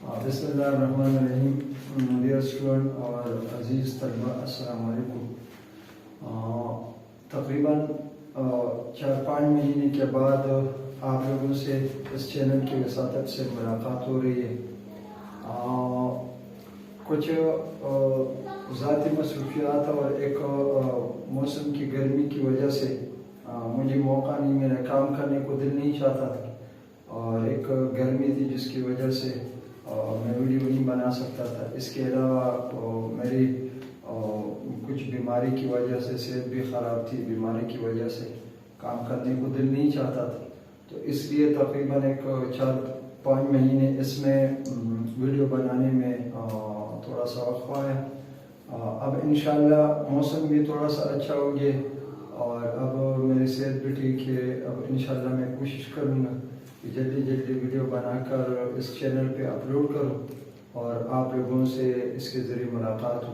बिस्मिल्लाहिर्रहमानिर्रहीम। Dear student और अजीज़ तलबा, अस्सलाम वालेकुम। तकरीबन 4-5 महीने के बाद आप लोगों से इस चैनल की वसातत से मुलाकात हो रही है। कुछ ज़ाती मसरूफियात और एक मौसम की गर्मी की वजह से मुझे मौका नहीं मिला, काम करने को दिल नहीं चाहता था, और एक गर्मी थी जिसकी वजह से मैं वीडियो नहीं बना सकता था। इसके अलावा मेरी कुछ बीमारी की वजह से सेहत भी ख़राब थी, बीमारी की वजह से काम करने को दिल नहीं चाहता था। तो इसलिए तकरीबन एक 4-5 महीने इसमें वीडियो बनाने में थोड़ा सा वक्त आया। अब इंशाल्लाह मौसम भी थोड़ा सा अच्छा हो गया और अब मेरी सेहत भी ठीक है। अब इंशाल्लाह मैं कोशिश करूँगा कि जल्दी जल्दी वीडियो बनाकर इस चैनल पे अपलोड करूँ और आप लोगों से इसके ज़रिए मुलाकात हो।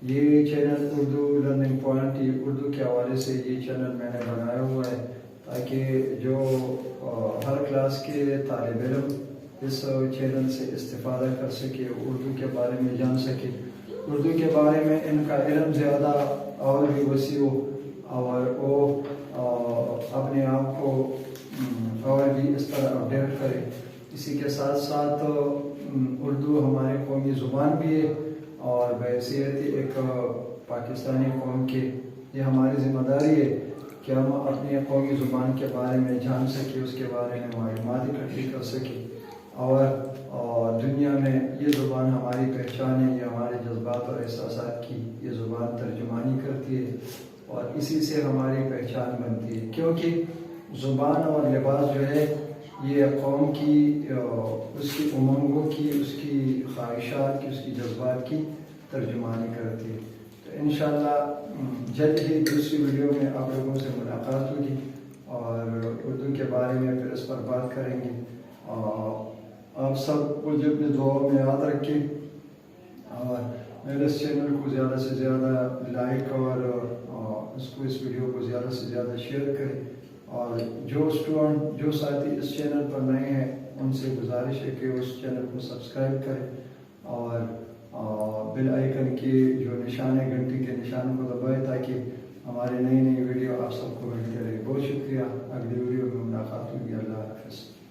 ये channel Urdu learning point, Urdu के हवाले से ये चैनल मैंने बनाया हुआ है ताकि जो हर क्लास के तालिब इल्म इस चैनल से इस्तिफ़ादा कर सके, उर्दू के बारे में जान सके, उर्दू के बारे में इनका इल्म ज़्यादा और भी वसी हो और वो अपने आप को और भी इस तरह अपडेट करे। इसी के साथ साथ उर्दू हमारे कौमी ज़ुबान भी है और बहैसियत एक पाकिस्तानी कौम के ये हमारी ज़िम्मेदारी है कि हम अपनी कौमी ज़ुबान के बारे में जान सकें, उसके बारे में मालूमात इकट्ठी कर सकें और दुनिया में ये ज़ुबान हमारी पहचान है, ये हमारे जज्बात और एहसासात की ये ज़ुबान तर्जुमानी करती है और इसी से हमारी पहचान बनती है। क्योंकि ज़ुबान और लिबास जो है ये कौम की उसकी उमंगों की, उसकी ख्वाहिशात की, उसकी जज्बात की तर्जुमानी करती है। तो इंशाअल्लाह जल्द ही दूसरी वीडियो में आप लोगों से मुलाकात होगी और उर्दू के बारे में फिर इस पर बात करेंगे। आप सब मुझे अपनी दुआओं में याद रखें और मेरे इस चैनल को ज़्यादा से ज़्यादा लाइक और इस वीडियो को ज़्यादा से ज़्यादा शेयर करें और जो स्टूडेंट जो साथी इस चैनल पर नए हैं उनसे गुजारिश है कि उस चैनल को सब्सक्राइब करें और बेल आइकन की जो निशान है, घंटी के निशान को दबाएं ताकि हमारी नई नई वीडियो आप सबको मिलती रहे। बहुत शुक्रिया। अगली वीडियो में मुलाकात होगी। अल्लाह हाफ़िज़।